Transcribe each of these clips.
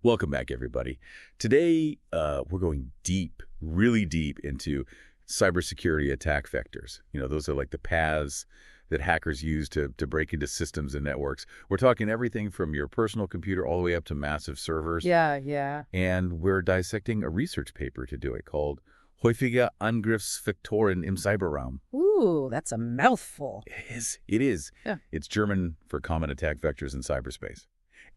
Welcome back, everybody. Today, we're going deep, really deep into cybersecurity attack vectors. Those are like the paths that hackers use to break into systems and networks. We're talking everything from your personal computer all the way up to massive servers. Yeah. And we're dissecting a research paper to do it called Häufige Angriffsvektoren im Cyberraum. Ooh, that's a mouthful. It is. Yeah. It's German for common attack vectors in cyberspace.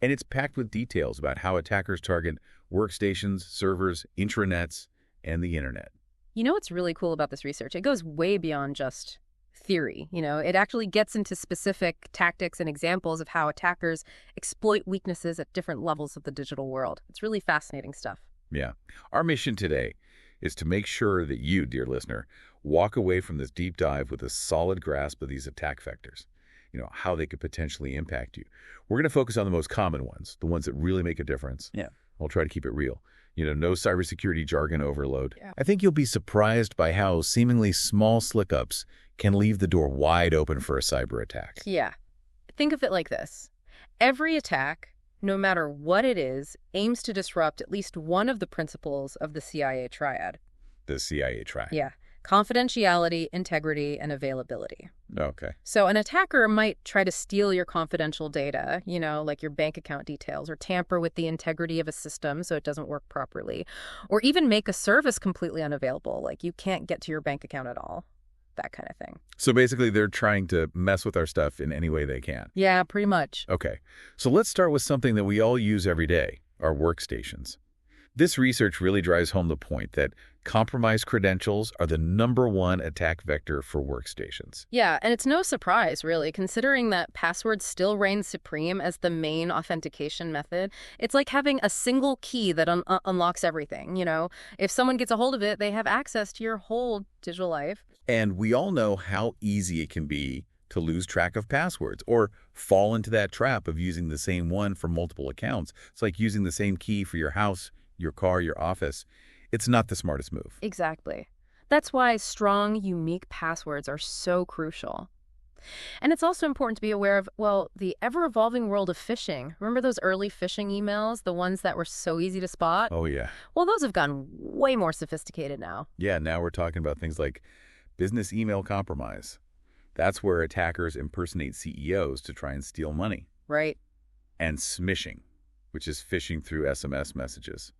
And it's packed with details about how attackers target workstations, servers, intranets, and the internet. You know what's really cool about this research? It goes way beyond just theory. It actually gets into specific tactics and examples of how attackers exploit weaknesses at different levels of the digital world. It's really fascinating stuff. Yeah. Our mission today is to make sure that you, dear listener, walk away from this deep dive with a solid grasp of these attack vectors, how they could potentially impact you. We're going to focus on the most common ones, the ones that really make a difference. Yeah. I'll try to keep it real. No cybersecurity jargon overload. Yeah. I think you'll be surprised by how seemingly small slick-ups can leave the door wide open for a cyber attack. Yeah. Think of it like this. Every attack, no matter what it is, aims to disrupt at least one of the principles of the CIA triad. The CIA triad. Yeah. Confidentiality, integrity, and availability. Okay. So an attacker might try to steal your confidential data, like your bank account details, or tamper with the integrity of a system so it doesn't work properly, or even make a service completely unavailable, like you can't get to your bank account at all, that kind of thing. So basically they're trying to mess with our stuff in any way they can. Yeah, pretty much. Okay. So let's start with something that we all use every day, our workstations. This research really drives home the point that compromised credentials are the #1 attack vector for workstations. Yeah, and it's no surprise, really, considering that passwords still reign supreme as the main authentication method. It's like having a single key that unlocks everything, If someone gets a hold of it, they have access to your whole digital life. And we all know how easy it can be to lose track of passwords or fall into that trap of using the same one for multiple accounts. It's like using the same key for your house, your car, your office. It's not the smartest move. Exactly. That's why strong, unique passwords are so crucial. And it's also important to be aware of, the ever-evolving world of phishing. Remember those early phishing emails, the ones that were so easy to spot? Oh, yeah. Well, those have gotten way more sophisticated now. Yeah, now we're talking about things like business email compromise. That's where attackers impersonate CEOs to try and steal money. Right. And smishing, which is phishing through SMS messages.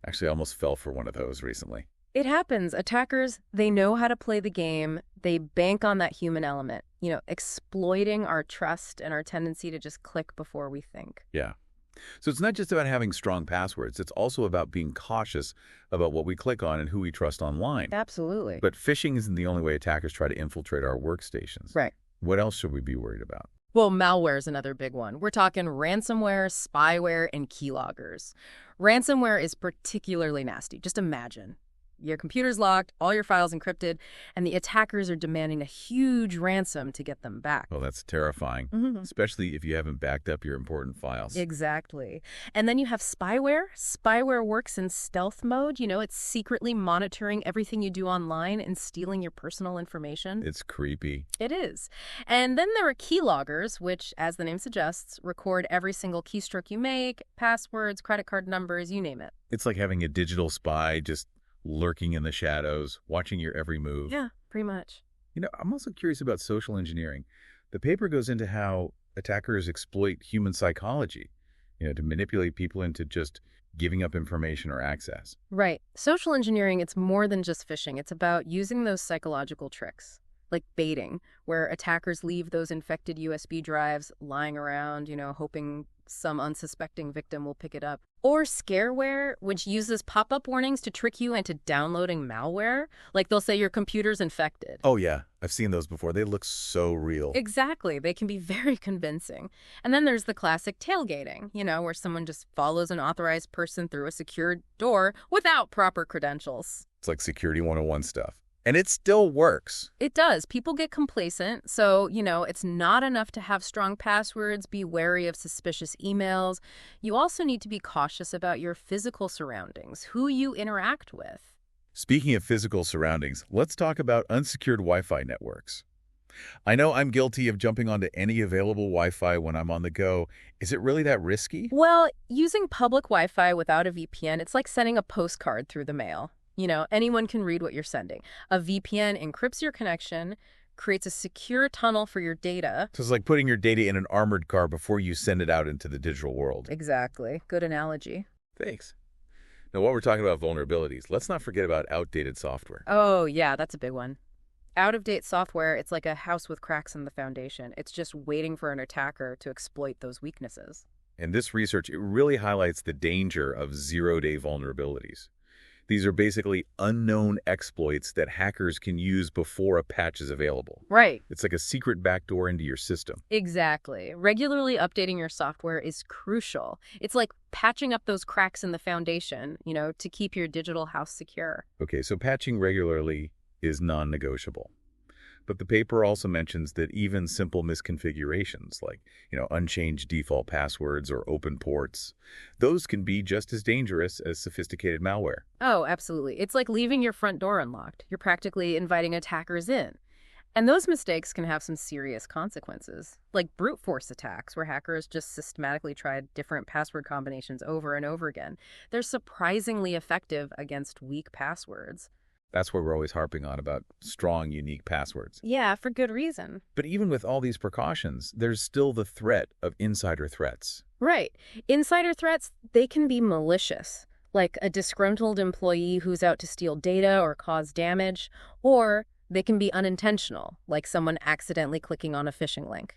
Actually, I almost fell for one of those recently. It happens. Attackers, they know how to play the game. They bank on that human element, exploiting our trust and our tendency to just click before we think. Yeah. So it's not just about having strong passwords. It's also about being cautious about what we click on and who we trust online. Absolutely. But phishing isn't the only way attackers try to infiltrate our workstations. Right. What else should we be worried about? Well, malware is another big one. We're talking ransomware, spyware, and keyloggers. Ransomware is particularly nasty. Just imagine. Your computer's locked, all your files encrypted, and the attackers are demanding a huge ransom to get them back. Well, that's terrifying, especially if you haven't backed up your important files. Exactly. And then you have spyware. Spyware works in stealth mode. It's secretly monitoring everything you do online and stealing your personal information. It's creepy. It is. And then there are keyloggers, which, as the name suggests, record every single keystroke you make, passwords, credit card numbers, you name it. It's like having a digital spy just lurking in the shadows, watching your every move. Yeah, pretty much. I'm also curious about social engineering. The paper goes into how attackers exploit human psychology, to manipulate people into just giving up information or access. Right. Social engineering, it's more than just phishing. It's about using those psychological tricks, like baiting, where attackers leave those infected USB drives lying around, hoping some unsuspecting victim will pick it up. Or scareware, which uses pop-up warnings to trick you into downloading malware. Like they'll say your computer's infected. Oh, yeah. I've seen those before. They look so real. Exactly. They can be very convincing. And then there's the classic tailgating, where someone just follows an authorized person through a secured door without proper credentials. It's like Security 101 stuff. And it still works. It does. People get complacent. So, it's not enough to have strong passwords. Be wary of suspicious emails. You also need to be cautious about your physical surroundings, who you interact with. Speaking of physical surroundings, let's talk about unsecured Wi-Fi networks. I know I'm guilty of jumping onto any available Wi-Fi when I'm on the go. Is it really that risky? Well, using public Wi-Fi without a VPN, it's like sending a postcard through the mail. Anyone can read what you're sending. A VPN encrypts your connection, creates a secure tunnel for your data. So it's like putting your data in an armored car before you send it out into the digital world. Exactly. Good analogy. Thanks. Now, while we're talking about vulnerabilities, let's not forget about outdated software. Oh, yeah, that's a big one. Out-of-date software, it's like a house with cracks in the foundation. It's just waiting for an attacker to exploit those weaknesses. And this research, it really highlights the danger of zero-day vulnerabilities. These are basically unknown exploits that hackers can use before a patch is available. Right. It's like a secret backdoor into your system. Exactly. Regularly updating your software is crucial. It's like patching up those cracks in the foundation, to keep your digital house secure. Okay, so patching regularly is non-negotiable. But the paper also mentions that even simple misconfigurations like, unchanged default passwords or open ports, those can be just as dangerous as sophisticated malware. Oh, absolutely. It's like leaving your front door unlocked. You're practically inviting attackers in. And those mistakes can have some serious consequences, like brute force attacks where hackers just systematically tried different password combinations over and over again. They're surprisingly effective against weak passwords. That's why we're always harping on about strong, unique passwords. Yeah, for good reason. But even with all these precautions, there's still the threat of insider threats. Right. Insider threats, they can be malicious, like a disgruntled employee who's out to steal data or cause damage, or they can be unintentional, like someone accidentally clicking on a phishing link.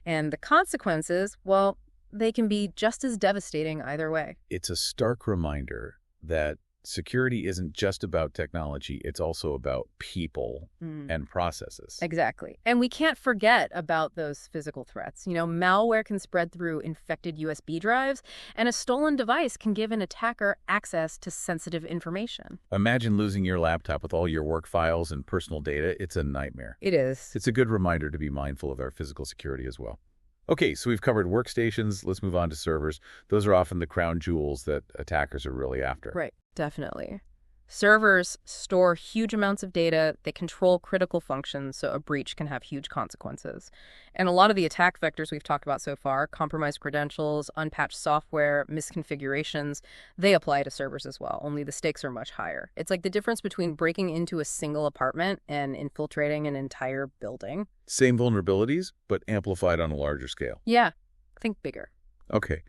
And the consequences, well, they can be just as devastating either way. It's a stark reminder that security isn't just about technology, it's also about people and processes. Exactly. And we can't forget about those physical threats. Malware can spread through infected USB drives, and a stolen device can give an attacker access to sensitive information. Imagine losing your laptop with all your work files and personal data. It's a nightmare. It is. It's a good reminder to be mindful of our physical security as well. Okay, so we've covered workstations. Let's move on to servers. Those are often the crown jewels that attackers are really after. Right, definitely. Servers store huge amounts of data. They control critical functions, so a breach can have huge consequences. And a lot of the attack vectors we've talked about so far, compromised credentials, unpatched software, misconfigurations, they apply to servers as well, only the stakes are much higher. It's like the difference between breaking into a single apartment and infiltrating an entire building. Same vulnerabilities, but amplified on a larger scale. Yeah, think bigger. Okay,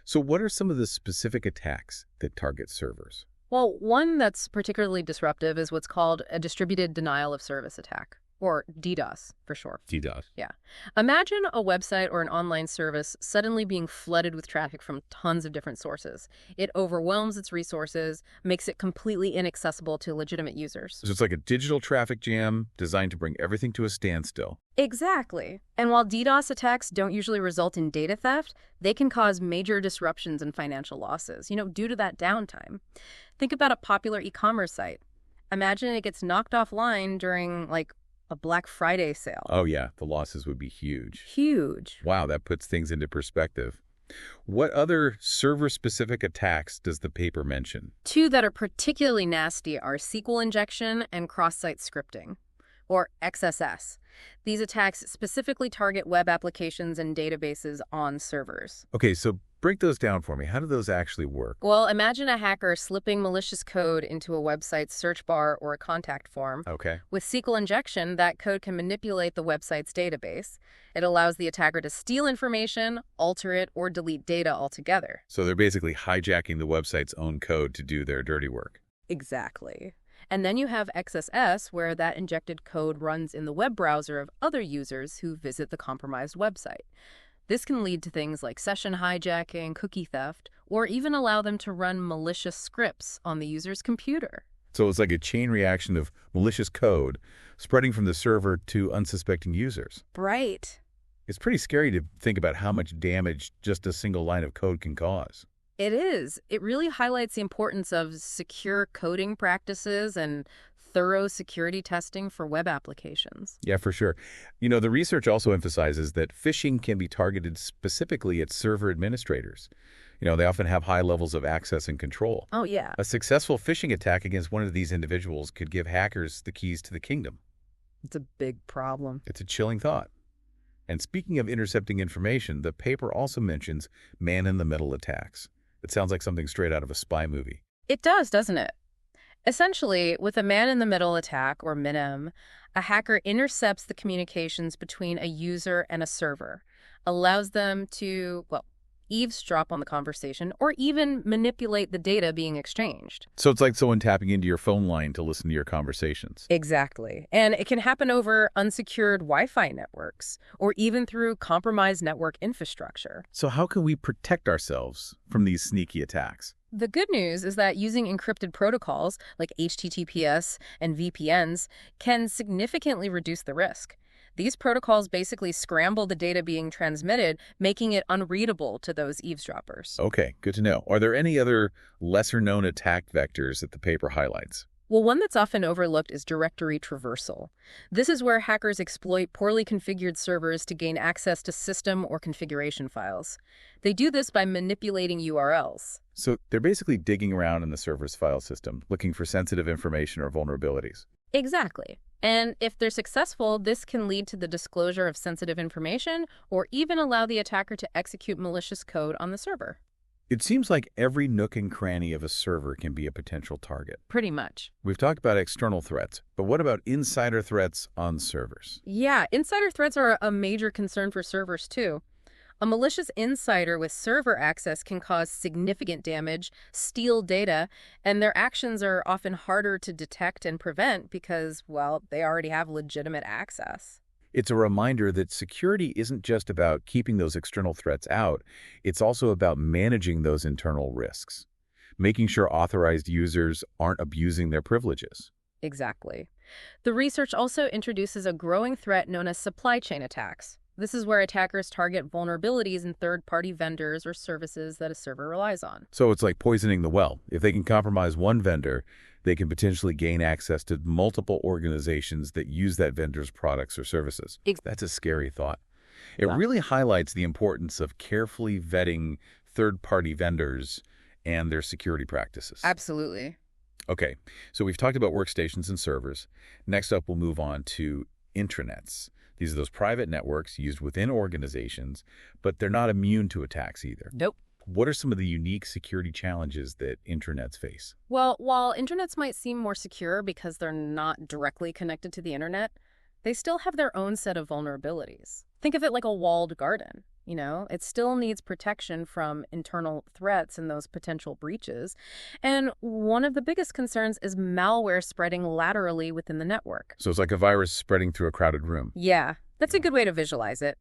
so what are some of the specific attacks that target servers? Well, one that's particularly disruptive is what's called a distributed denial of service attack, or DDoS for short. DDoS. Yeah. Imagine a website or an online service suddenly being flooded with traffic from tons of different sources. It overwhelms its resources, makes it completely inaccessible to legitimate users. So it's like a digital traffic jam designed to bring everything to a standstill. Exactly. And while DDoS attacks don't usually result in data theft, they can cause major disruptions and financial losses, due to that downtime. Think about a popular e-commerce site. Imagine it gets knocked offline during, a Black Friday sale. Oh, yeah. The losses would be huge. Huge. Wow, that puts things into perspective. What other server-specific attacks does the paper mention? Two that are particularly nasty are SQL injection and cross-site scripting, or XSS. These attacks specifically target web applications and databases on servers. Okay, so break those down for me. How do those actually work? Well, imagine a hacker slipping malicious code into a website's search bar or a contact form. Okay. With SQL injection, that code can manipulate the website's database. It allows the attacker to steal information, alter it, or delete data altogether. So they're basically hijacking the website's own code to do their dirty work. Exactly. And then you have XSS, where that injected code runs in the web browser of other users who visit the compromised website. This can lead to things like session hijacking, cookie theft, or even allow them to run malicious scripts on the user's computer. So it's like a chain reaction of malicious code spreading from the server to unsuspecting users. Right. It's pretty scary to think about how much damage just a single line of code can cause. It is. It really highlights the importance of secure coding practices and thorough security testing for web applications. Yeah, for sure. The research also emphasizes that phishing can be targeted specifically at server administrators. They often have high levels of access and control. Oh, yeah. A successful phishing attack against one of these individuals could give hackers the keys to the kingdom. It's a big problem. It's a chilling thought. And speaking of intercepting information, the paper also mentions man-in-the-middle attacks. It sounds like something straight out of a spy movie. It does, doesn't it? Essentially, with a man-in-the-middle attack, or MINIM, a hacker intercepts the communications between a user and a server, allows them to, well, eavesdrop on the conversation, or even manipulate the data being exchanged. So it's like someone tapping into your phone line to listen to your conversations. Exactly. And it can happen over unsecured Wi-Fi networks, or even through compromised network infrastructure. So how can we protect ourselves from these sneaky attacks? The good news is that using encrypted protocols like HTTPS and VPNs can significantly reduce the risk. These protocols basically scramble the data being transmitted, making it unreadable to those eavesdroppers. Okay, good to know. Are there any other lesser-known attack vectors that the paper highlights? Well, one that's often overlooked is directory traversal. This is where hackers exploit poorly configured servers to gain access to system or configuration files. They do this by manipulating URLs. So they're basically digging around in the server's file system, looking for sensitive information or vulnerabilities. Exactly. And if they're successful, this can lead to the disclosure of sensitive information or even allow the attacker to execute malicious code on the server. It seems like every nook and cranny of a server can be a potential target. Pretty much. We've talked about external threats, but what about insider threats on servers? Yeah, insider threats are a major concern for servers too. A malicious insider with server access can cause significant damage, steal data, and their actions are often harder to detect and prevent because, well, they already have legitimate access. It's a reminder that security isn't just about keeping those external threats out, it's also about managing those internal risks, making sure authorized users aren't abusing their privileges. Exactly. The research also introduces a growing threat known as supply chain attacks. This is where attackers target vulnerabilities in third-party vendors or services that a server relies on. So it's like poisoning the well. If they can compromise one vendor, they can potentially gain access to multiple organizations that use that vendor's products or services. That's a scary thought. It really highlights the importance of carefully vetting third-party vendors and their security practices. Absolutely. Okay, so we've talked about workstations and servers. Next up, we'll move on to intranets. These are those private networks used within organizations, but they're not immune to attacks either. Nope. What are some of the unique security challenges that intranets face? Well, while intranets might seem more secure because they're not directly connected to the internet, they still have their own set of vulnerabilities. Think of it like a walled garden. It still needs protection from internal threats and those potential breaches. And one of the biggest concerns is malware spreading laterally within the network. So it's like a virus spreading through a crowded room. Yeah, that's a good way to visualize it.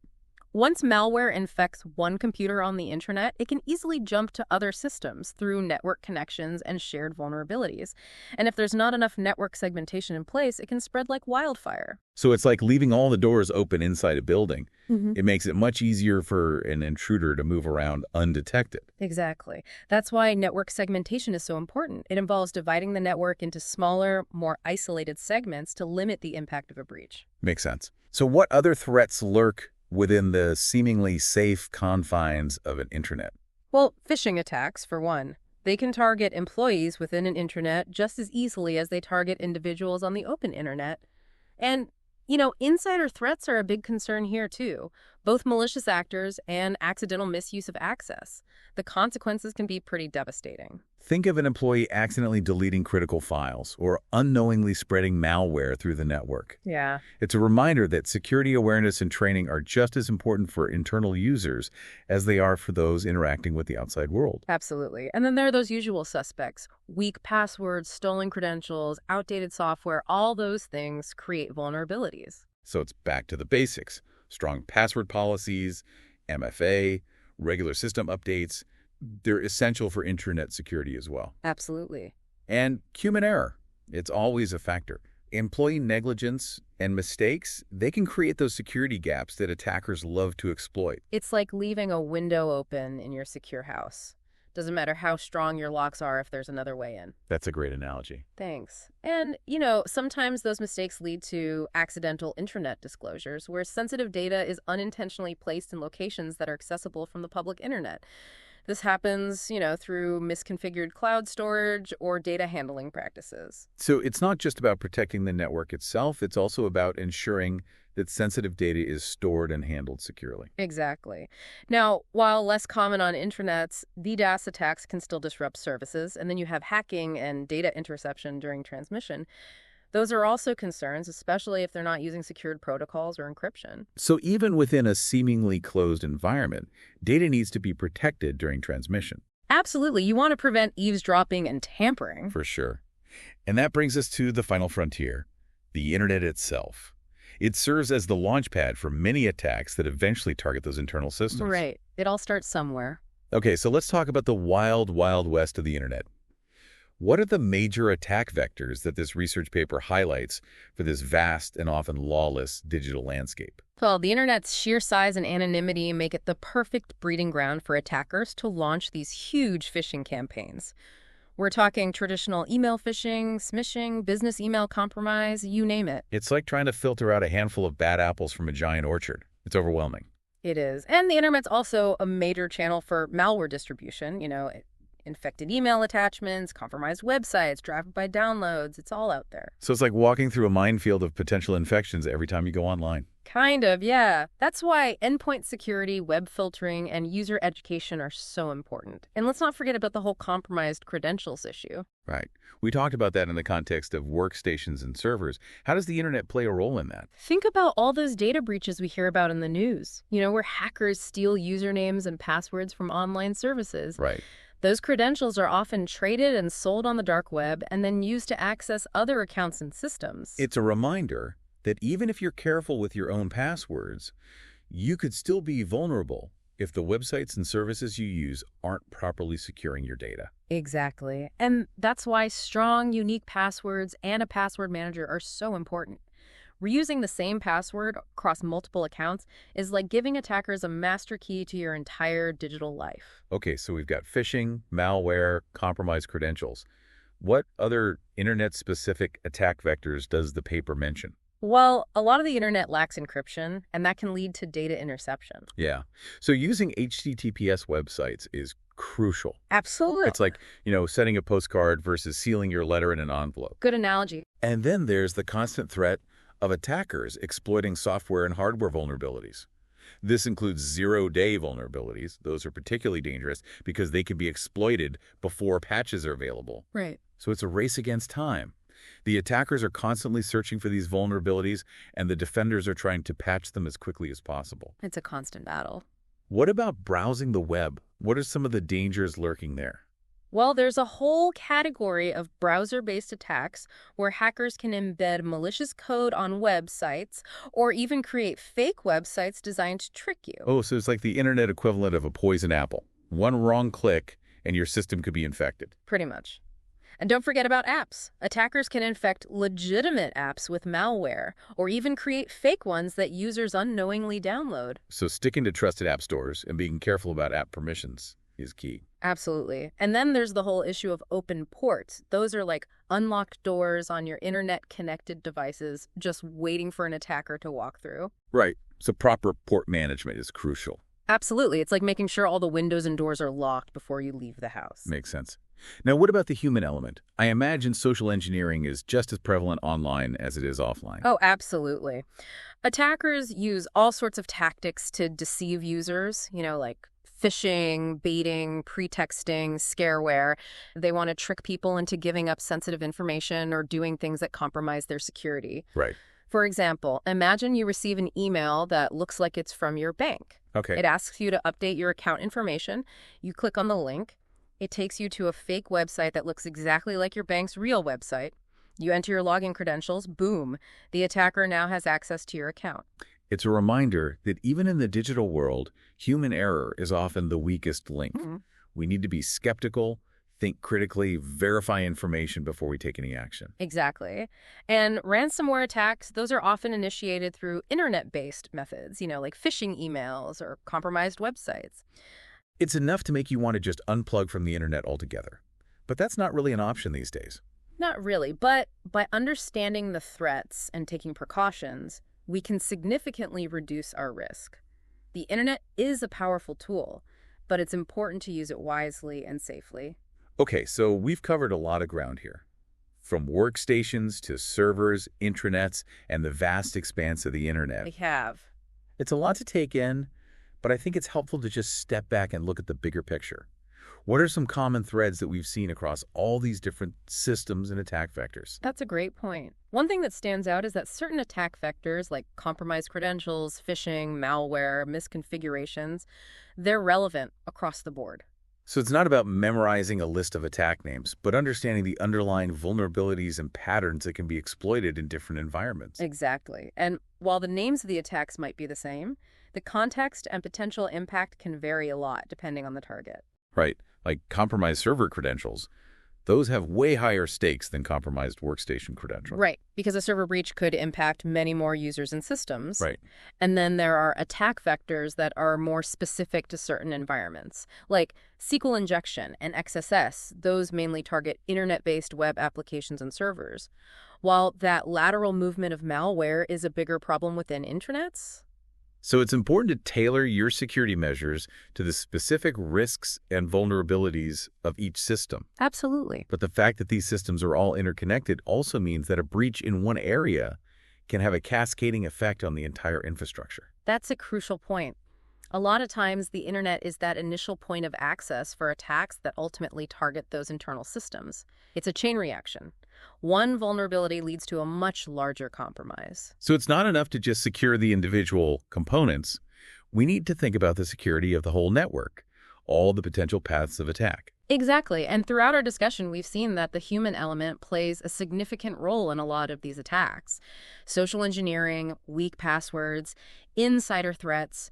Once malware infects one computer on the intranet, it can easily jump to other systems through network connections and shared vulnerabilities. And if there's not enough network segmentation in place, it can spread like wildfire. So it's like leaving all the doors open inside a building. Mm-hmm. It makes it much easier for an intruder to move around undetected. Exactly. That's why network segmentation is so important. It involves dividing the network into smaller, more isolated segments to limit the impact of a breach. Makes sense. So what other threats lurk within the seemingly safe confines of an intranet? Well, phishing attacks, for one. They can target employees within an intranet just as easily as they target individuals on the open internet. And, insider threats are a big concern here, too. Both malicious actors and accidental misuse of access. The consequences can be pretty devastating. Think of an employee accidentally deleting critical files or unknowingly spreading malware through the network. Yeah. It's a reminder that security awareness and training are just as important for internal users as they are for those interacting with the outside world. Absolutely. And then there are those usual suspects. Weak passwords, stolen credentials, outdated software, all those things create vulnerabilities. So it's back to the basics. Strong password policies, MFA, regular system updates. They're essential for intranet security as well. Absolutely. And human error. It's always a factor. Employee negligence and mistakes, they can create those security gaps that attackers love to exploit. It's like leaving a window open in your secure house. Doesn't matter how strong your locks are if there's another way in. That's a great analogy. Thanks. And, sometimes those mistakes lead to accidental intranet disclosures where sensitive data is unintentionally placed in locations that are accessible from the public internet. This happens, through misconfigured cloud storage or data handling practices. So it's not just about protecting the network itself, it's also about ensuring that sensitive data is stored and handled securely. Exactly. Now, while less common on intranets, DDoS attacks can still disrupt services, and then you have hacking and data interception during transmission. Those are also concerns, especially if they're not using secured protocols or encryption. So even within a seemingly closed environment, data needs to be protected during transmission. Absolutely. You want to prevent eavesdropping and tampering. For sure. And that brings us to the final frontier, the Internet itself. It serves as the launchpad for many attacks that eventually target those internal systems. Right. It all starts somewhere. Okay, so let's talk about the wild, wild west of the Internet. What are the major attack vectors that this research paper highlights for this vast and often lawless digital landscape? Well, the internet's sheer size and anonymity make it the perfect breeding ground for attackers to launch these huge phishing campaigns. We're talking traditional email phishing, smishing, business email compromise, you name it. It's like trying to filter out a handful of bad apples from a giant orchard. It's overwhelming. It is. And the internet's also a major channel for malware distribution, infected email attachments, compromised websites, drive-by downloads. It's all out there. So it's like walking through a minefield of potential infections every time you go online. Kind of, yeah. That's why endpoint security, web filtering, and user education are so important. And let's not forget about the whole compromised credentials issue. Right. We talked about that in the context of workstations and servers. How does the Internet play a role in that? Think about all those data breaches we hear about in the news, where hackers steal usernames and passwords from online services. Right. Those credentials are often traded and sold on the dark web and then used to access other accounts and systems. It's a reminder that even if you're careful with your own passwords, you could still be vulnerable if the websites and services you use aren't properly securing your data. Exactly. And that's why strong, unique passwords and a password manager are so important. Reusing the same password across multiple accounts is like giving attackers a master key to your entire digital life. Okay, so we've got phishing, malware, compromised credentials. What other Internet-specific attack vectors does the paper mention? Well, a lot of the internet lacks encryption, and that can lead to data interception. Yeah. So using HTTPS websites is crucial. Absolutely. It's like, sending a postcard versus sealing your letter in an envelope. Good analogy. And then there's the constant threat of attackers exploiting software and hardware vulnerabilities. This includes zero-day vulnerabilities. Those are particularly dangerous because they can be exploited before patches are available. Right. So it's a race against time. The attackers are constantly searching for these vulnerabilities, and the defenders are trying to patch them as quickly as possible. It's a constant battle. What about browsing the web? What are some of the dangers lurking there? Well, there's a whole category of browser-based attacks where hackers can embed malicious code on websites or even create fake websites designed to trick you. Oh, so it's like the internet equivalent of a poison apple. One wrong click, and your system could be infected. Pretty much. And don't forget about apps. Attackers can infect legitimate apps with malware or even create fake ones that users unknowingly download. So sticking to trusted app stores and being careful about app permissions is key. Absolutely. And then there's the whole issue of open ports. Those are like unlocked doors on your internet-connected devices just waiting for an attacker to walk through. Right. So proper port management is crucial. Absolutely. It's like making sure all the windows and doors are locked before you leave the house. Makes sense. Now, what about the human element? I imagine social engineering is just as prevalent online as it is offline. Oh, absolutely. Attackers use all sorts of tactics to deceive users, like phishing, baiting, pretexting, scareware. They want to trick people into giving up sensitive information or doing things that compromise their security. Right. For example, imagine you receive an email that looks like it's from your bank. Okay. It asks you to update your account information. You click on the link. It takes you to a fake website that looks exactly like your bank's real website. You enter your login credentials. Boom. The attacker now has access to your account. It's a reminder that even in the digital world, human error is often the weakest link. Mm-hmm. We need to be skeptical, think critically, verify information before we take any action. Exactly. And ransomware attacks, those are often initiated through internet-based methods, like phishing emails or compromised websites. It's enough to make you want to just unplug from the internet altogether. But that's not really an option these days. Not really, but by understanding the threats and taking precautions, we can significantly reduce our risk. The internet is a powerful tool, but it's important to use it wisely and safely. Okay, so we've covered a lot of ground here. From workstations to servers, intranets, and the vast expanse of the internet. We have. It's a lot to take in, but I think it's helpful to just step back and look at the bigger picture. What are some common threads that we've seen across all these different systems and attack vectors? That's a great point. One thing that stands out is that certain attack vectors like compromised credentials, phishing, malware, misconfigurations, they're relevant across the board. So it's not about memorizing a list of attack names, but understanding the underlying vulnerabilities and patterns that can be exploited in different environments. Exactly. And while the names of the attacks might be the same, the context and potential impact can vary a lot depending on the target. Right, like compromised server credentials. Those have way higher stakes than compromised workstation credentials. Right, because a server breach could impact many more users and systems. Right. And then there are attack vectors that are more specific to certain environments, like SQL injection and XSS. Those mainly target internet-based web applications and servers, while that lateral movement of malware is a bigger problem within intranets. So it's important to tailor your security measures to the specific risks and vulnerabilities of each system. Absolutely. But the fact that these systems are all interconnected also means that a breach in one area can have a cascading effect on the entire infrastructure. That's a crucial point. A lot of times, the internet is that initial point of access for attacks that ultimately target those internal systems. It's a chain reaction. One vulnerability leads to a much larger compromise. So it's not enough to just secure the individual components. We need to think about the security of the whole network, all the potential paths of attack. Exactly. And throughout our discussion, we've seen that the human element plays a significant role in a lot of these attacks. Social engineering, weak passwords, insider threats.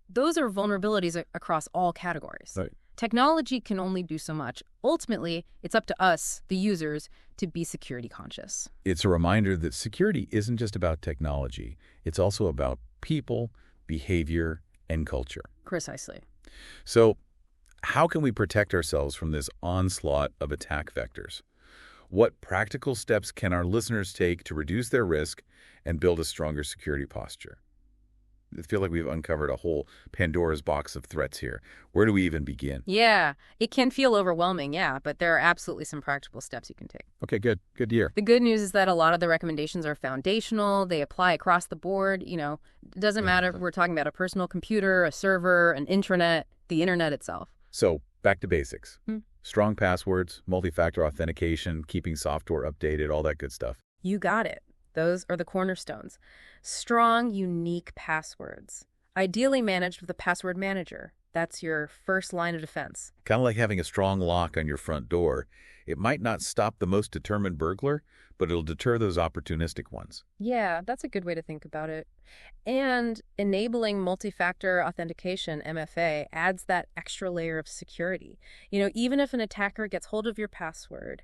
Those are vulnerabilities across all categories. Right. Technology can only do so much. Ultimately, it's up to us, the users, to be security conscious. It's a reminder that security isn't just about technology. It's also about people, behavior, and culture. Precisely. So how can we protect ourselves from this onslaught of attack vectors? What practical steps can our listeners take to reduce their risk and build a stronger security posture? I feel like we've uncovered a whole Pandora's box of threats here. Where do we even begin? Yeah, it can feel overwhelming, but there are absolutely some practical steps you can take. Okay, good. Good to hear. The good news is that a lot of the recommendations are foundational. They apply across the board. It doesn't matter if we're talking about a personal computer, a server, an intranet, the internet itself. So back to basics. Strong passwords, multi-factor authentication, keeping software updated, all that good stuff. You got it. Those are the cornerstones. Strong, unique passwords. Ideally managed with a password manager. That's your first line of defense. Kind of like having a strong lock on your front door. It might not stop the most determined burglar, but it'll deter those opportunistic ones. Yeah, that's a good way to think about it. And enabling multi-factor authentication, MFA, adds that extra layer of security. Even if an attacker gets hold of your password,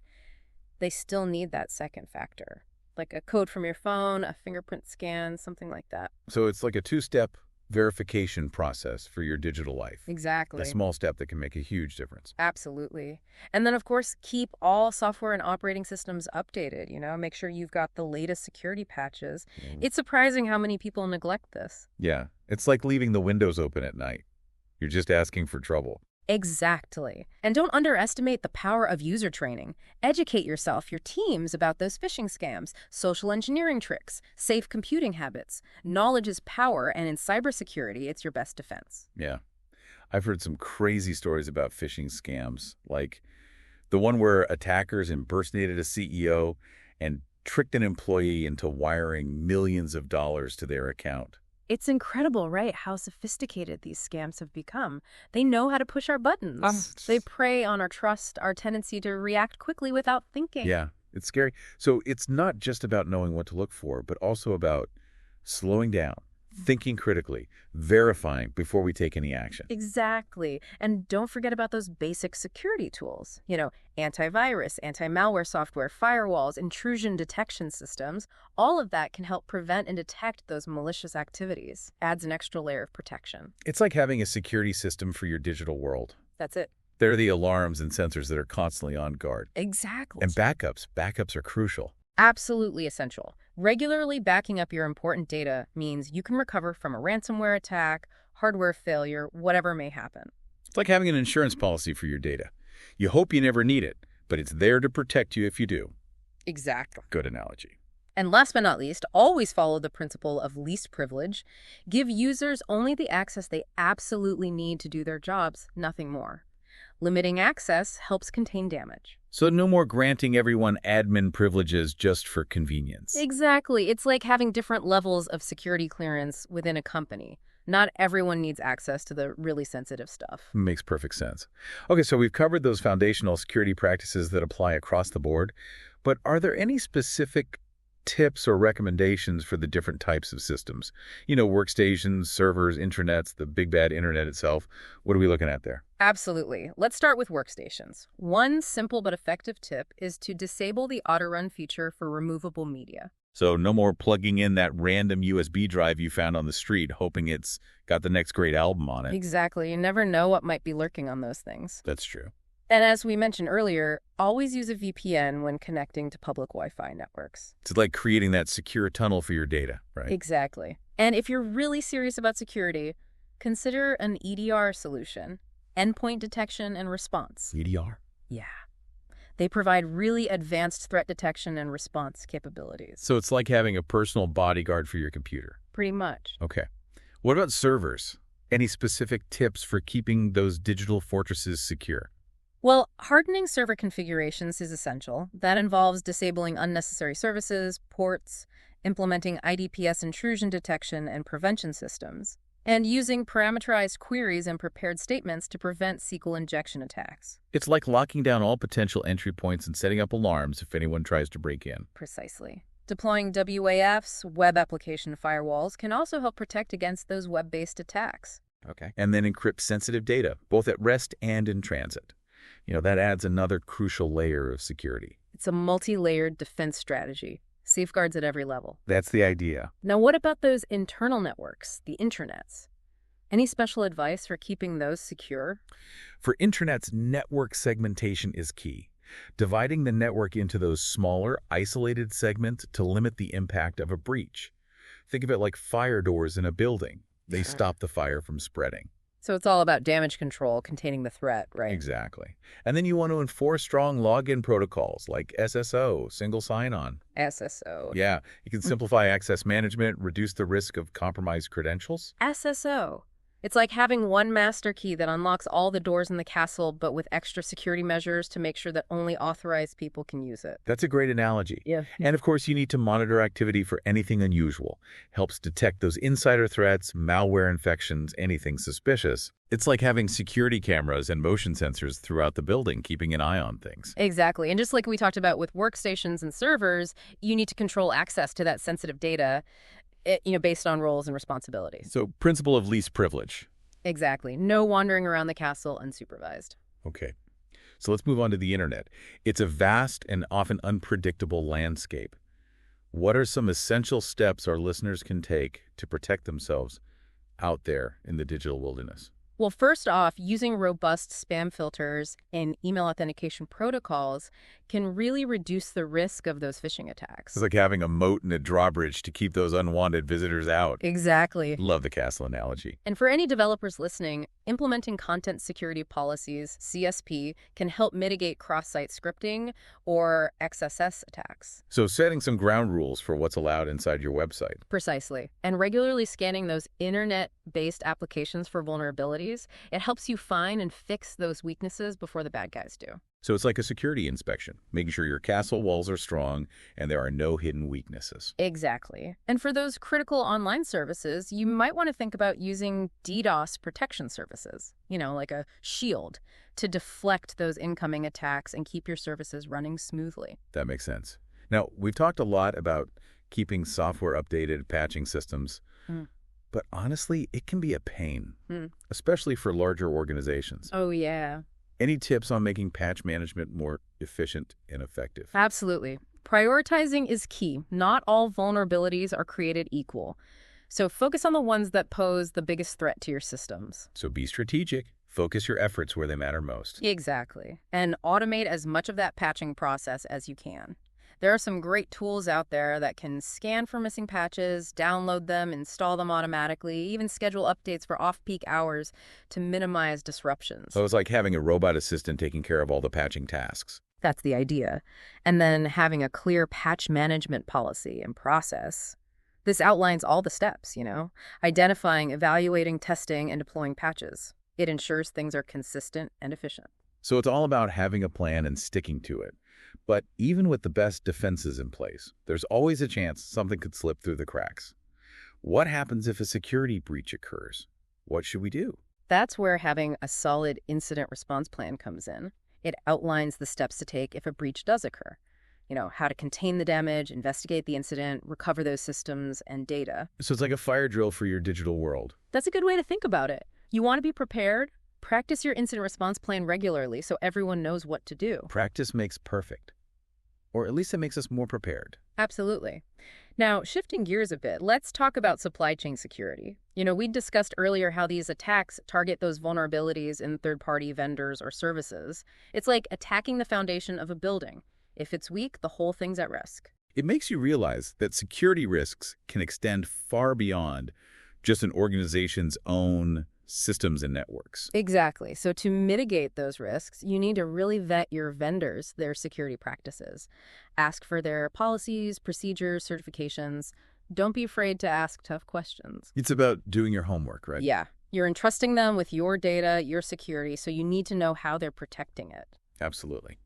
they still need that second factor. Like a code from your phone, a fingerprint scan, something like that. So it's like a two-step verification process for your digital life. Exactly. A small step that can make a huge difference. Absolutely. And then, of course, keep all software and operating systems updated, make sure you've got the latest security patches. It's surprising how many people neglect this. Yeah, it's like leaving the windows open at night. You're just asking for trouble. Exactly. And don't underestimate the power of user training. Educate yourself, your teams about those phishing scams, social engineering tricks, safe computing habits. Knowledge is power, and in cybersecurity, it's your best defense. Yeah. I've heard some crazy stories about phishing scams, like the one where attackers impersonated a CEO and tricked an employee into wiring millions of dollars to their account. It's incredible, right, how sophisticated these scams have become. They know how to push our buttons. They prey on our trust, our tendency to react quickly without thinking. Yeah, it's scary. So it's not just about knowing what to look for, but also about slowing down, thinking critically, verifying before we take any action. Exactly. And don't forget about those basic security tools. Antivirus, anti-malware software, firewalls, intrusion detection systems. All of that can help prevent and detect those malicious activities. Adds an extra layer of protection. It's like having a security system for your digital world. That's it. They're the alarms and sensors that are constantly on guard. Exactly. And backups are crucial. Absolutely essential. Regularly backing up your important data means you can recover from a ransomware attack, hardware failure, whatever may happen. It's like having an insurance policy for your data. You hope you never need it, but it's there to protect you if you do. Exactly. Good analogy. And last but not least, always follow the principle of least privilege. Give users only the access they absolutely need to do their jobs, nothing more. Limiting access helps contain damage. So no more granting everyone admin privileges just for convenience. Exactly. It's like having different levels of security clearance within a company. Not everyone needs access to the really sensitive stuff. Makes perfect sense. Okay, so we've covered those foundational security practices that apply across the board, but are there any specific tips or recommendations for the different types of systems? Workstations, servers, intranets, the big bad internet itself. What are we looking at there? Absolutely. Let's start with workstations. One simple but effective tip is to disable the auto-run feature for removable media. So no more plugging in that random USB drive you found on the street, hoping it's got the next great album on it. Exactly. You never know what might be lurking on those things. That's true. And as we mentioned earlier, always use a VPN when connecting to public Wi-Fi networks. It's like creating that secure tunnel for your data, right? Exactly. And if you're really serious about security, consider an EDR solution, endpoint detection and response. EDR? Yeah. They provide really advanced threat detection and response capabilities. So it's like having a personal bodyguard for your computer. Pretty much. Okay. What about servers? Any specific tips for keeping those digital fortresses secure? Well, hardening server configurations is essential. That involves disabling unnecessary services, ports, implementing IDPS intrusion detection and prevention systems, and using parameterized queries and prepared statements to prevent SQL injection attacks. It's like locking down all potential entry points and setting up alarms if anyone tries to break in. Precisely. Deploying WAFs, web application firewalls, can also help protect against those web-based attacks. Okay. And then encrypt sensitive data, both at rest and in transit. That adds another crucial layer of security. It's a multi-layered defense strategy. Safeguards at every level. That's the idea. Now, what about those internal networks, the intranets? Any special advice for keeping those secure? For intranets, network segmentation is key. Dividing the network into those smaller, isolated segments to limit the impact of a breach. Think of it like fire doors in a building. They stop the fire from spreading. So it's all about damage control, containing the threat, right? Exactly. And then you want to enforce strong login protocols like SSO, single sign-on. SSO. Yeah, you can simplify access management, reduce the risk of compromised credentials. SSO. It's like having one master key that unlocks all the doors in the castle, but with extra security measures to make sure that only authorized people can use it. That's a great analogy. Yeah. And of course, you need to monitor activity for anything unusual. Helps detect those insider threats, malware infections, anything suspicious. It's like having security cameras and motion sensors throughout the building, keeping an eye on things. Exactly. And just like we talked about with workstations and servers, you need to control access to that sensitive data, based on roles and responsibilities. So, principle of least privilege. Exactly. No wandering around the castle unsupervised. Okay. So let's move on to the internet. It's a vast and often unpredictable landscape. What are some essential steps our listeners can take to protect themselves out there in the digital wilderness? Well, first off, using robust spam filters and email authentication protocols can really reduce the risk of those phishing attacks. It's like having a moat and a drawbridge to keep those unwanted visitors out. Exactly. Love the castle analogy. And for any developers listening, implementing content security policies, CSP, can help mitigate cross-site scripting or XSS attacks. So setting some ground rules for what's allowed inside your website. Precisely. And regularly scanning those internet-based applications for vulnerabilities, it helps you find and fix those weaknesses before the bad guys do. So it's like a security inspection, making sure your castle walls are strong and there are no hidden weaknesses. Exactly. And for those critical online services, you might want to think about using DDoS protection services, like a shield, to deflect those incoming attacks and keep your services running smoothly. That makes sense. Now, we've talked a lot about keeping software updated, patching systems, but honestly, it can be a pain, especially for larger organizations. Oh, yeah. Any tips on making patch management more efficient and effective? Absolutely. Prioritizing is key. Not all vulnerabilities are created equal. So focus on the ones that pose the biggest threat to your systems. So be strategic. Focus your efforts where they matter most. Exactly. And automate as much of that patching process as you can. There are some great tools out there that can scan for missing patches, download them, install them automatically, even schedule updates for off-peak hours to minimize disruptions. So it's like having a robot assistant taking care of all the patching tasks. That's the idea. And then having a clear patch management policy and process. This outlines all the steps, identifying, evaluating, testing, and deploying patches. It ensures things are consistent and efficient. So it's all about having a plan and sticking to it. But even with the best defenses in place, there's always a chance something could slip through the cracks. What happens if a security breach occurs? What should we do? That's where having a solid incident response plan comes in. It outlines the steps to take if a breach does occur. How to contain the damage, investigate the incident, recover those systems and data. So it's like a fire drill for your digital world. That's a good way to think about it. You want to be prepared? Practice your incident response plan regularly so everyone knows what to do. Practice makes perfect. Or at least it makes us more prepared. Absolutely. Now, shifting gears a bit, let's talk about supply chain security. We discussed earlier how these attacks target those vulnerabilities in third-party vendors or services. It's like attacking the foundation of a building. If it's weak, the whole thing's at risk. It makes you realize that security risks can extend far beyond just an organization's own systems and networks. Exactly. So to mitigate those risks, you need to really vet your vendors, their security practices. Ask for their policies, procedures, certifications. Don't be afraid to ask tough questions. It's about doing your homework, right? Yeah. You're entrusting them with your data, your security, so you need to know how they're protecting it. Absolutely.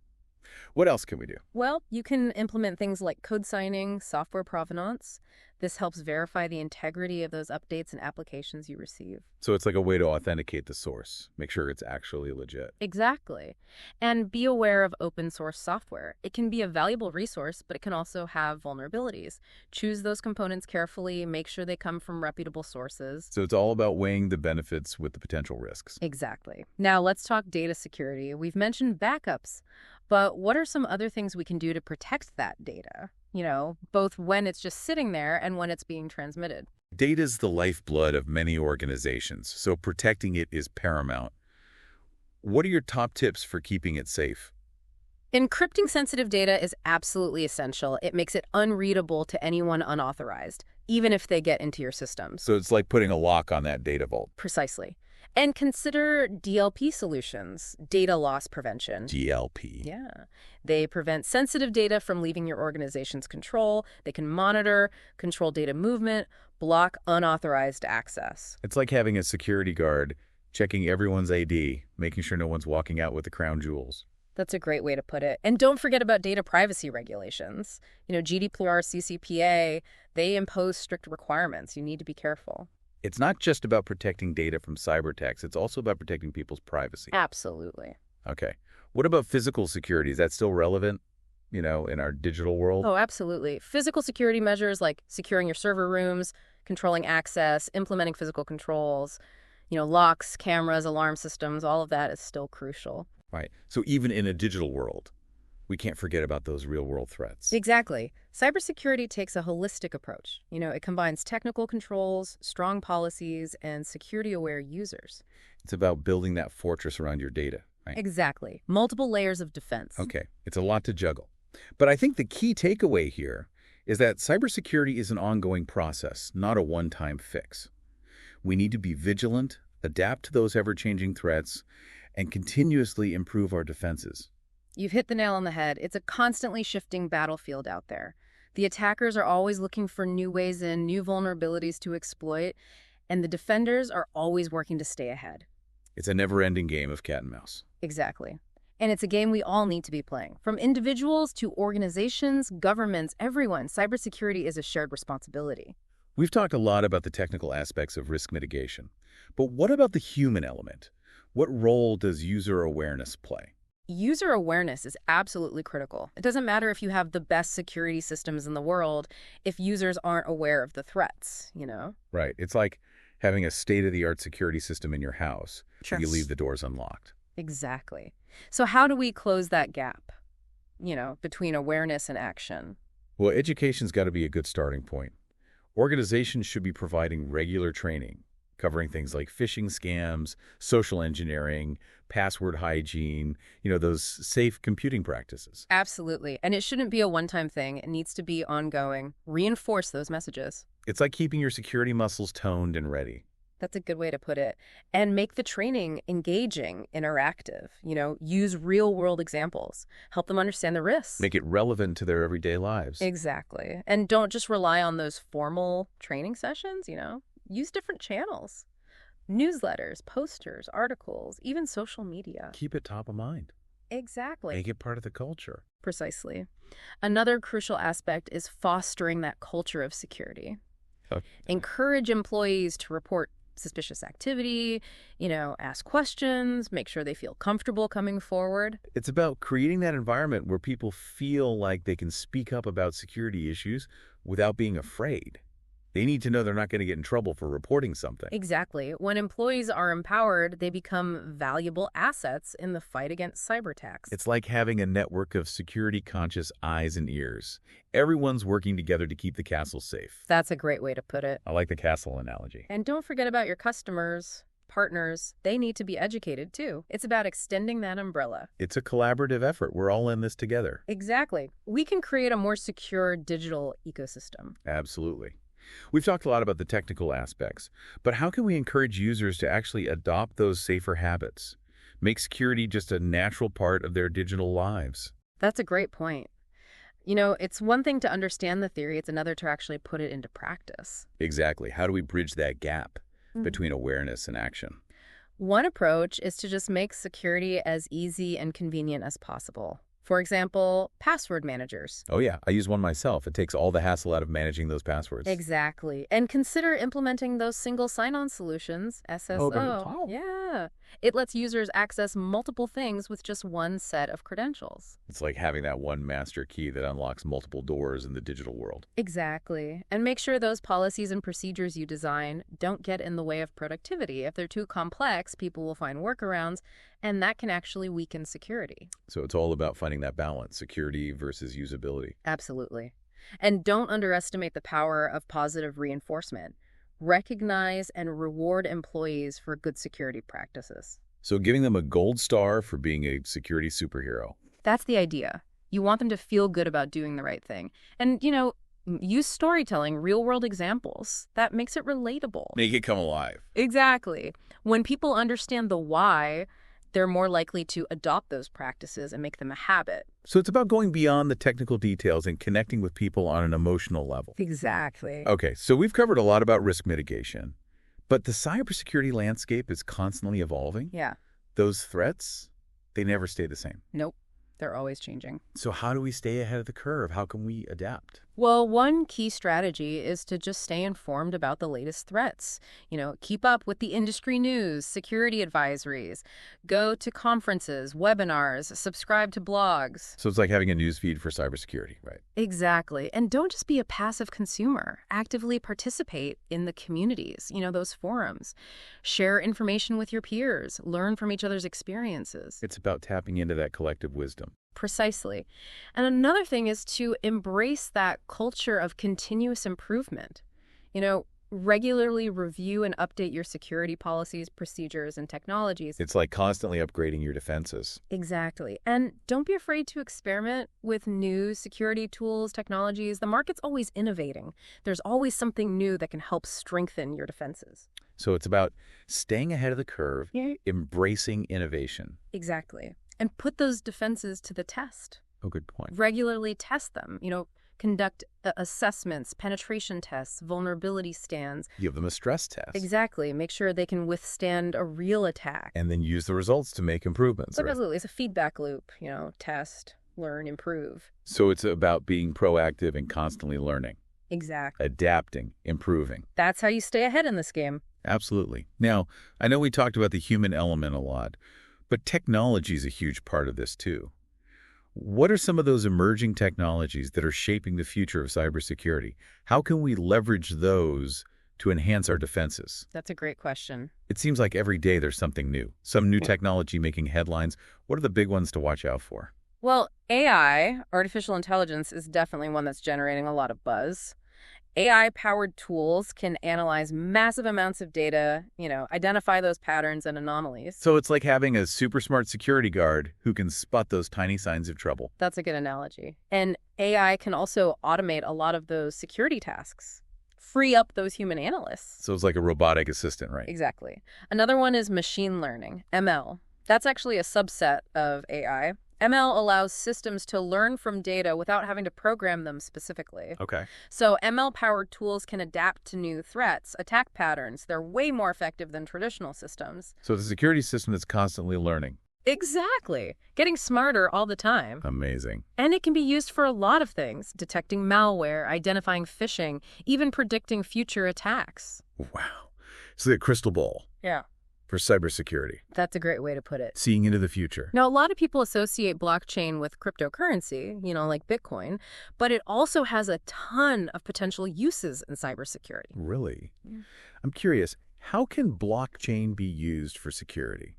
What else can we do? Well, you can implement things like code signing, software provenance. This helps verify the integrity of those updates and applications you receive. So it's like a way to authenticate the source, make sure it's actually legit. Exactly. And be aware of open source software. It can be a valuable resource, but it can also have vulnerabilities. Choose those components carefully, make sure they come from reputable sources. So it's all about weighing the benefits with the potential risks. Exactly. Now let's talk data security. We've mentioned backups, but what are some other things we can do to protect that data? Both when it's just sitting there and when it's being transmitted. Data is the lifeblood of many organizations, so protecting it is paramount. What are your top tips for keeping it safe? Encrypting sensitive data is absolutely essential. It makes it unreadable to anyone unauthorized, even if they get into your systems. So it's like putting a lock on that data vault. Precisely. And consider DLP solutions, data loss prevention. DLP. Yeah. They prevent sensitive data from leaving your organization's control. They can monitor, control data movement, block unauthorized access. It's like having a security guard checking everyone's ID, making sure no one's walking out with the crown jewels. That's a great way to put it. And don't forget about data privacy regulations. GDPR, CCPA, they impose strict requirements. You need to be careful. It's not just about protecting data from cyber attacks. It's also about protecting people's privacy. Absolutely. Okay. What about physical security? Is that still relevant, in our digital world? Oh, absolutely. Physical security measures like securing your server rooms, controlling access, implementing physical controls, locks, cameras, alarm systems, all of that is still crucial. Right. So even in a digital world, we can't forget about those real-world threats. Exactly. Cybersecurity takes a holistic approach. It combines technical controls, strong policies, and security-aware users. It's about building that fortress around your data, right? Exactly. Multiple layers of defense. Okay. It's a lot to juggle. But I think the key takeaway here is that cybersecurity is an ongoing process, not a one-time fix. We need to be vigilant, adapt to those ever-changing threats, and continuously improve our defenses. You've hit the nail on the head. It's a constantly shifting battlefield out there. The attackers are always looking for new ways in, new vulnerabilities to exploit, and the defenders are always working to stay ahead. It's a never-ending game of cat and mouse. Exactly. And it's a game we all need to be playing. From individuals to organizations, governments, everyone, cybersecurity is a shared responsibility. We've talked a lot about the technical aspects of risk mitigation, but what about the human element? What role does user awareness play? User awareness is absolutely critical. It doesn't matter if you have the best security systems in the world if users aren't aware of the threats, Right. It's like having a state-of-the-art security system in your house, Sure. but you leave the doors unlocked. Exactly. So how do we close that gap, between awareness and action? Well, education's got to be a good starting point. Organizations should be providing regular training, covering things like phishing scams, social engineering, password hygiene, those safe computing practices. Absolutely. And it shouldn't be a one-time thing. It needs to be ongoing. Reinforce those messages. It's like keeping your security muscles toned and ready. That's a good way to put it. And make the training engaging, interactive. Use real-world examples. Help them understand the risks. Make it relevant to their everyday lives. Exactly. And don't just rely on those formal training sessions, Use different channels. Newsletters, posters, articles, even social media. Keep it top of mind. Exactly. Make it part of the culture. Precisely. Another crucial aspect is fostering that culture of security. Okay. Encourage employees to report suspicious activity, ask questions, make sure they feel comfortable coming forward. It's about creating that environment where people feel like they can speak up about security issues without being afraid. They need to know they're not going to get in trouble for reporting something. Exactly. When employees are empowered, they become valuable assets in the fight against cyber attacks. It's like having a network of security-conscious eyes and ears. Everyone's working together to keep the castle safe. That's a great way to put it. I like the castle analogy. And don't forget about your customers, partners. They need to be educated, too. It's about extending that umbrella. It's a collaborative effort. We're all in this together. Exactly. We can create a more secure digital ecosystem. Absolutely. We've talked a lot about the technical aspects, but how can we encourage users to actually adopt those safer habits? Make security just a natural part of their digital lives. That's a great point. It's one thing to understand the theory, it's another to actually put it into practice. Exactly. How do we bridge that gap between awareness and action? One approach is to just make security as easy and convenient as possible. For example, password managers. Oh, yeah. I use one myself. It takes all the hassle out of managing those passwords. Exactly. And consider implementing those single sign-on solutions, SSO. Oh. Yeah. It lets users access multiple things with just one set of credentials. It's like having that one master key that unlocks multiple doors in the digital world. Exactly. And make sure those policies and procedures you design don't get in the way of productivity. If they're too complex, people will find workarounds, and that can actually weaken security. So it's all about finding that balance, security versus usability. Absolutely. And don't underestimate the power of positive reinforcement. Recognize and reward employees for good security practices. So giving them a gold star for being a security superhero. That's the idea. You want them to feel good about doing the right thing. And, use storytelling, real-world examples. That makes it relatable. Make it come alive. Exactly. When people understand the why, they're more likely to adopt those practices and make them a habit. So it's about going beyond the technical details and connecting with people on an emotional level. Exactly. Okay, so we've covered a lot about risk mitigation, but the cybersecurity landscape is constantly evolving. Yeah. Those threats, they never stay the same. Nope. They're always changing. So how do we stay ahead of the curve? How can we adapt? Well, one key strategy is to just stay informed about the latest threats. Keep up with the industry news, security advisories, go to conferences, webinars, subscribe to blogs. So it's like having a news feed for cybersecurity, right? Exactly. And don't just be a passive consumer. Actively participate in the communities, those forums. Share information with your peers. Learn from each other's experiences. It's about tapping into that collective wisdom. Precisely. And another thing is to embrace that culture of continuous improvement. Regularly review and update your security policies, procedures, and technologies. It's like constantly upgrading your defenses. Exactly. And don't be afraid to experiment with new security tools, technologies. The market's always innovating. There's always something new that can help strengthen your defenses. So it's about staying ahead of the curve, embracing innovation. Exactly. And put those defenses to the test. Oh, good point. Regularly test them. Conduct assessments, penetration tests, vulnerability scans. Give them a stress test. Exactly. Make sure they can withstand a real attack. And then use the results to make improvements. Absolutely. It's a feedback loop. Test, learn, improve. So it's about being proactive and constantly learning. Exactly. Adapting, improving. That's how you stay ahead in this game. Absolutely. Now, I know we talked about the human element a lot, but technology is a huge part of this too. What are some of those emerging technologies that are shaping the future of cybersecurity? How can we leverage those to enhance our defenses? That's a great question. It seems like every day there's something new, some new technology making headlines. What are the big ones to watch out for? Well, AI, artificial intelligence, is definitely one that's generating a lot of buzz. AI-powered tools can analyze massive amounts of data, identify those patterns and anomalies. So it's like having a super smart security guard who can spot those tiny signs of trouble. That's a good analogy. And AI can also automate a lot of those security tasks, free up those human analysts. So it's like a robotic assistant, right? Exactly. Another one is machine learning, ML. That's actually a subset of AI. ML allows systems to learn from data without having to program them specifically. Okay. So ML-powered tools can adapt to new threats, attack patterns. They're way more effective than traditional systems. So it's a security system that's constantly learning. Exactly. Getting smarter all the time. Amazing. And it can be used for a lot of things, detecting malware, identifying phishing, even predicting future attacks. Wow. It's like a crystal ball. Yeah. For cybersecurity. That's a great way to put it. Seeing into the future. Now, a lot of people associate blockchain with cryptocurrency, like Bitcoin, but it also has a ton of potential uses in cybersecurity. Really? Yeah. I'm curious, how can blockchain be used for security?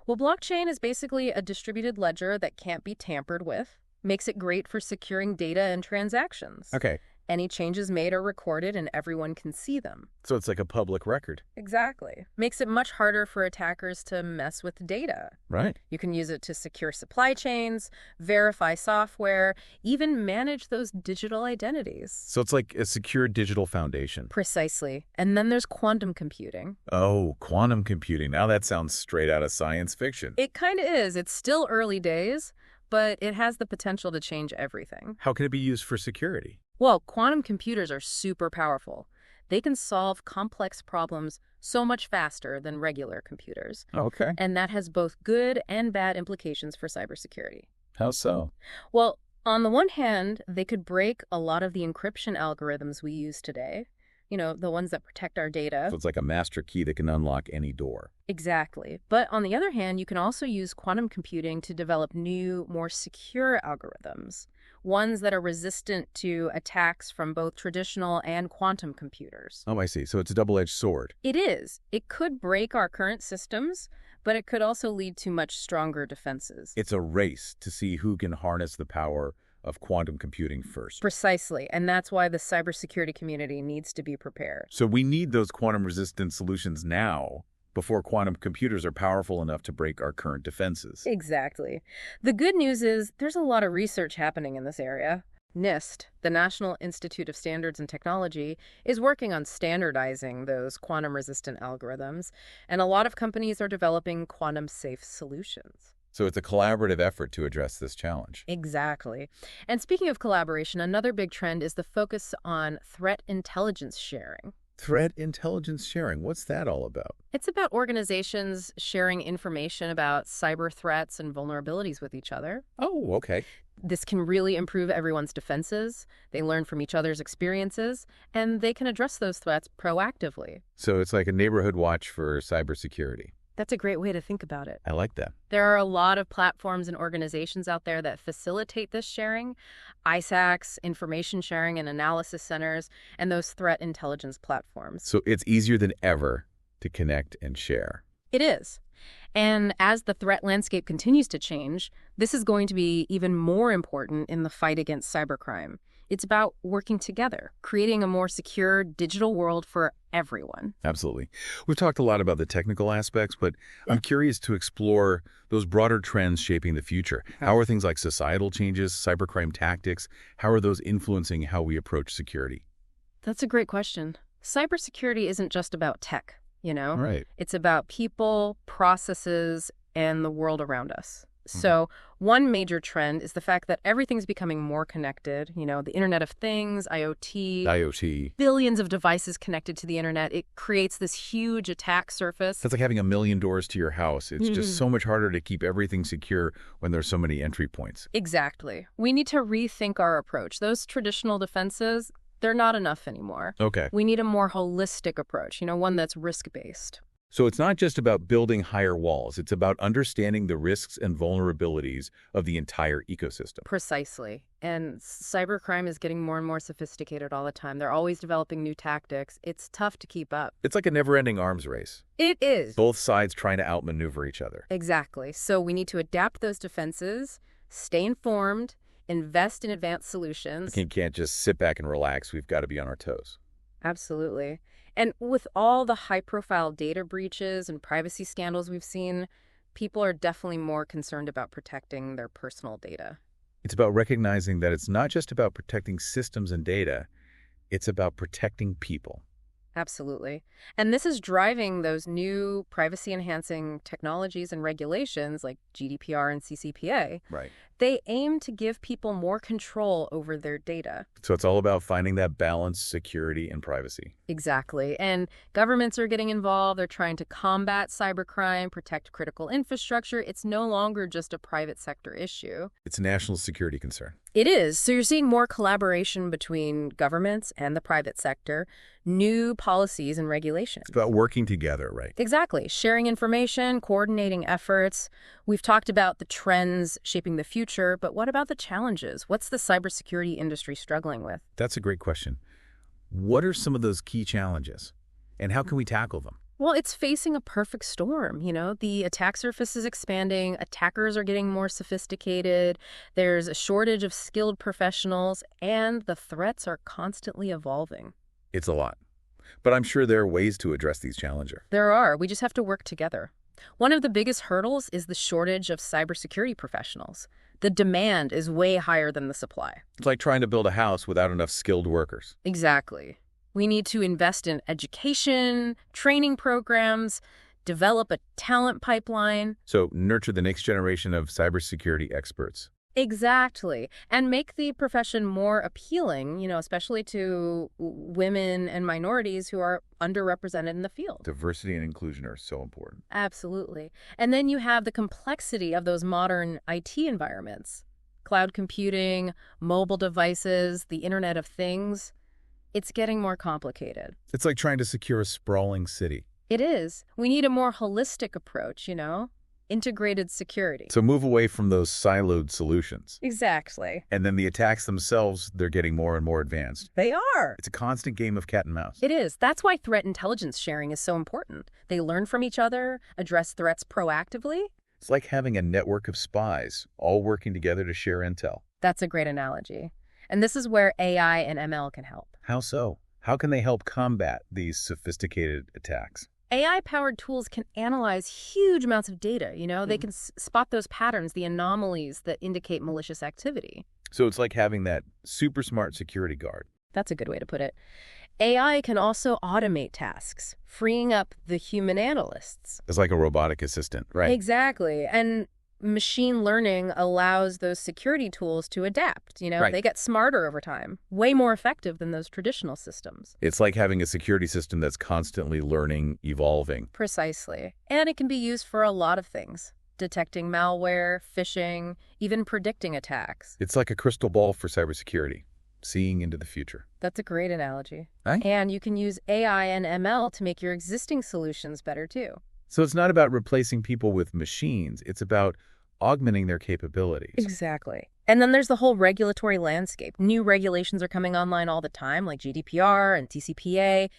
Well, blockchain is basically a distributed ledger that can't be tampered with, makes it great for securing data and transactions. Okay. Any changes made are recorded and everyone can see them. So it's like a public record. Exactly. Makes it much harder for attackers to mess with data. Right. You can use it to secure supply chains, verify software, even manage those digital identities. So it's like a secure digital foundation. Precisely. And then there's quantum computing. Oh, quantum computing. Now that sounds straight out of science fiction. It kind of is. It's still early days, but it has the potential to change everything. How can it be used for security? Well, quantum computers are super powerful. They can solve complex problems so much faster than regular computers. Okay. And that has both good and bad implications for cybersecurity. How so? Well, on the one hand, they could break a lot of the encryption algorithms we use today, the ones that protect our data. So it's like a master key that can unlock any door. Exactly. But on the other hand, you can also use quantum computing to develop new, more secure algorithms, ones that are resistant to attacks from both traditional and quantum computers. Oh, I see. So it's a double-edged sword. It is. It could break our current systems, but it could also lead to much stronger defenses. It's a race to see who can harness the power of quantum computing first. Precisely. And that's why the cybersecurity community needs to be prepared. So we need those quantum-resistant solutions now before quantum computers are powerful enough to break our current defenses. Exactly. The good news is there's a lot of research happening in this area. NIST, the National Institute of Standards and Technology, is working on standardizing those quantum-resistant algorithms, and a lot of companies are developing quantum-safe solutions. So it's a collaborative effort to address this challenge. Exactly. And speaking of collaboration, another big trend is the focus on threat intelligence sharing. Threat intelligence sharing, what's that all about? It's about organizations sharing information about cyber threats and vulnerabilities with each other. Oh, okay. This can really improve everyone's defenses. They learn from each other's experiences, and they can address those threats proactively. So it's like a neighborhood watch for cybersecurity. That's a great way to think about it. I like that. There are a lot of platforms and organizations out there that facilitate this sharing. ISACs, information sharing and analysis centers, and those threat intelligence platforms. So it's easier than ever to connect and share. It is. And as the threat landscape continues to change, this is going to be even more important in the fight against cybercrime. It's about working together, creating a more secure digital world for everyone. Absolutely. We've talked a lot about the technical aspects, but I'm curious to explore those broader trends shaping the future. How are things like societal changes, cybercrime tactics, how are those influencing how we approach security? That's a great question. Cybersecurity isn't just about tech, Right. It's about people, processes, and the world around us. So one major trend is the fact that everything's becoming more connected. The Internet of Things, IoT, billions of devices connected to the Internet. It creates this huge attack surface. That's like having a million doors to your house. It's just so much harder to keep everything secure when there's so many entry points. Exactly. We need to rethink our approach. Those traditional defenses, they're not enough anymore. Okay. We need a more holistic approach, one that's risk-based. So it's not just about building higher walls. It's about understanding the risks and vulnerabilities of the entire ecosystem. Precisely. And cybercrime is getting more and more sophisticated all the time. They're always developing new tactics. It's tough to keep up. It's like a never-ending arms race. It is. Both sides trying to outmaneuver each other. Exactly. So we need to adapt those defenses, stay informed, invest in advanced solutions. We can't just sit back and relax. We've got to be on our toes. Absolutely. And with all the high-profile data breaches and privacy scandals we've seen, people are definitely more concerned about protecting their personal data. It's about recognizing that it's not just about protecting systems and data, it's about protecting people. Absolutely. And this is driving those new privacy-enhancing technologies and regulations like GDPR and CCPA. Right. They aim to give people more control over their data. So it's all about finding that balance, security, and privacy. Exactly. And governments are getting involved. They're trying to combat cybercrime, protect critical infrastructure. It's no longer just a private sector issue. It's a national security concern. It is. So you're seeing more collaboration between governments and the private sector, new policies and regulations. It's about working together, right? Exactly. Sharing information, coordinating efforts. We've talked about the trends shaping the future, but what about the challenges? What's the cybersecurity industry struggling with? That's a great question. What are some of those key challenges, and how can we tackle them? Well, it's facing a perfect storm. The attack surface is expanding, attackers are getting more sophisticated, there's a shortage of skilled professionals, and the threats are constantly evolving. It's a lot. But I'm sure there are ways to address these challenges. There are. We just have to work together. One of the biggest hurdles is the shortage of cybersecurity professionals. The demand is way higher than the supply. It's like trying to build a house without enough skilled workers. Exactly. We need to invest in education, training programs, develop a talent pipeline. So nurture the next generation of cybersecurity experts. Exactly. And make the profession more appealing, especially to women and minorities who are underrepresented in the field. Diversity and inclusion are so important. Absolutely. And then you have the complexity of those modern IT environments. Cloud computing, mobile devices, the Internet of Things. It's getting more complicated. It's like trying to secure a sprawling city. It is. We need a more holistic approach, integrated security. So move away from those siloed solutions. Exactly. And then the attacks themselves, they're getting more and more advanced. They are. It's a constant game of cat and mouse. It is. That's why threat intelligence sharing is so important. They learn from each other, address threats proactively. It's like having a network of spies, all working together to share intel. That's a great analogy. And this is where AI and ML can help. How so? How can they help combat these sophisticated attacks? AI-powered tools can analyze huge amounts of data. They can spot those patterns, the anomalies that indicate malicious activity. So it's like having that super smart security guard. That's a good way to put it. AI can also automate tasks, freeing up the human analysts. It's like a robotic assistant, right? Exactly. And machine learning allows those security tools to adapt. Right. They get smarter over time, way more effective than those traditional systems. It's like having a security system that's constantly learning, evolving. Precisely. And it can be used for a lot of things. Detecting malware, phishing, even predicting attacks. It's like a crystal ball for cybersecurity, seeing into the future. That's a great analogy. Right? And you can use AI and ML to make your existing solutions better too. So it's not about replacing people with machines. It's about augmenting their capabilities. Exactly. And then there's the whole regulatory landscape. New regulations are coming online all the time, like GDPR and TCPA.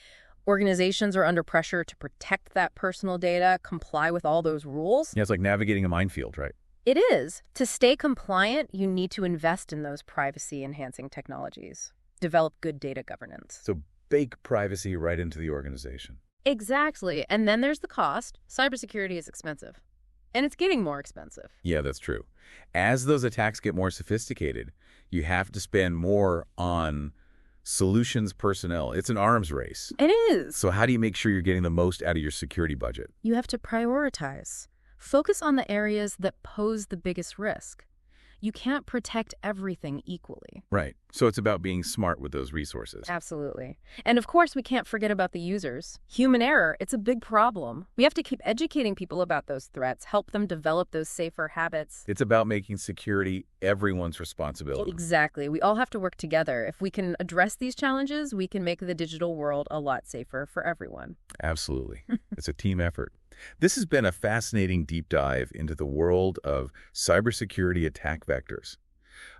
Organizations are under pressure to protect that personal data, comply with all those rules. Yeah, it's like navigating a minefield, right? It is. To stay compliant, you need to invest in those privacy-enhancing technologies. Develop good data governance. So bake privacy right into the organization. Exactly. And then there's the cost. Cybersecurity is expensive. And it's getting more expensive. Yeah, that's true. As those attacks get more sophisticated, you have to spend more on solutions personnel. It's an arms race. It is. So how do you make sure you're getting the most out of your security budget? You have to prioritize. Focus on the areas that pose the biggest risk. You can't protect everything equally. Right. So it's about being smart with those resources. Absolutely. And of course, we can't forget about the users. Human error, it's a big problem. We have to keep educating people about those threats, help them develop those safer habits. It's about making security everyone's responsibility. Exactly. We all have to work together. If we can address these challenges, we can make the digital world a lot safer for everyone. Absolutely. It's a team effort. This has been a fascinating deep dive into the world of cybersecurity attack vectors.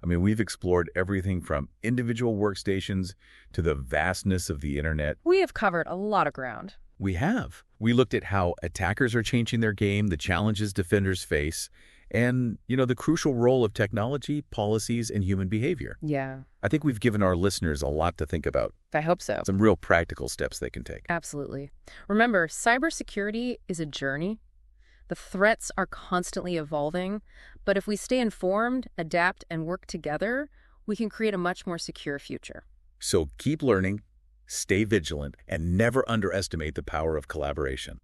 I mean, we've explored everything from individual workstations to the vastness of the internet. We have covered a lot of ground. We have. We looked at how attackers are changing their game, the challenges defenders face, and, the crucial role of technology, policies, and human behavior. Yeah, I think we've given our listeners a lot to think about, I hope so. some real practical steps they can take. Absolutely. Remember, cybersecurity is a journey. The threats are constantly evolving, but if we stay informed, adapt, and work together, we can create a much more secure future. So keep learning, stay vigilant, and never underestimate the power of collaboration.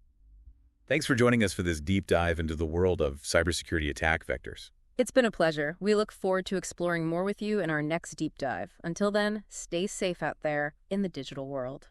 Thanks for joining us for this deep dive into the world of cybersecurity attack vectors. It's been a pleasure. We look forward to exploring more with you in our next deep dive. Until then, stay safe out there in the digital world.